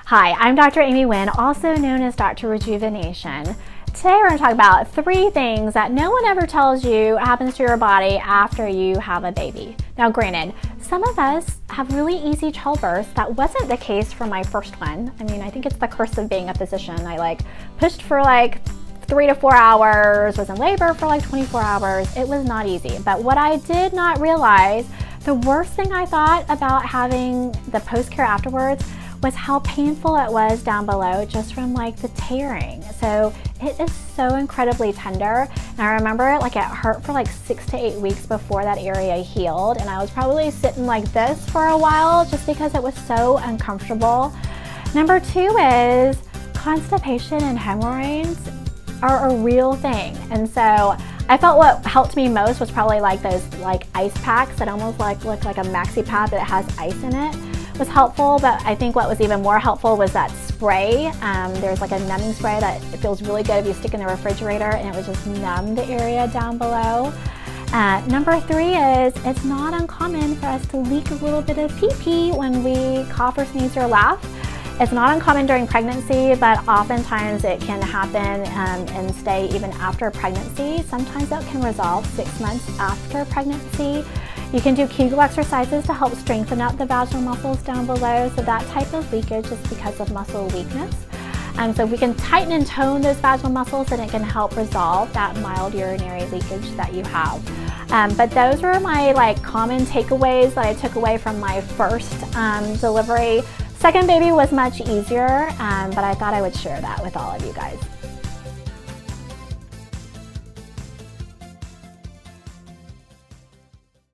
Hi, I'm Dr. Amy Nguyen, also known as Dr. Rejuvenation. Today we're going to talk about 3 things that no one ever tells you happens to your body after you have a baby. Now granted, some of us have really easy childbirth. That wasn't the case for my first one. I mean, I think it's the curse of being a physician. I pushed for 3 to 4 hours, was in labor for 24 hours. It was not easy. But what I did not realize, the worst thing I thought about having the post-care afterwards was how painful it was down below just from the tearing. So it is so incredibly tender. And I remember it hurt for 6 to 8 weeks before that area healed. And I was probably sitting like this for a while just because it was so uncomfortable. Number 2 is constipation and hemorrhoids are a real thing. And so I felt what helped me most was probably those ice packs that almost look like a maxi pad that has ice in it. Was helpful, but I think what was even more helpful was that spray. There's a numbing spray that it feels really good if you stick in the refrigerator, and it would just numb the area down below. Number 3 is it's not uncommon for us to leak a little bit of pee-pee when we cough or sneeze or laugh. It's not uncommon during pregnancy, but oftentimes it can happen and stay even after pregnancy. Sometimes it can resolve 6 months after pregnancy. You can do Kegel exercises to help strengthen up the vaginal muscles down below. So that type of leakage is because of muscle weakness. So we can tighten and tone those vaginal muscles, and it can help resolve that mild urinary leakage that you have. But those were my common takeaways that I took away from my first delivery. Second baby was much easier, but I thought I would share that with all of you guys.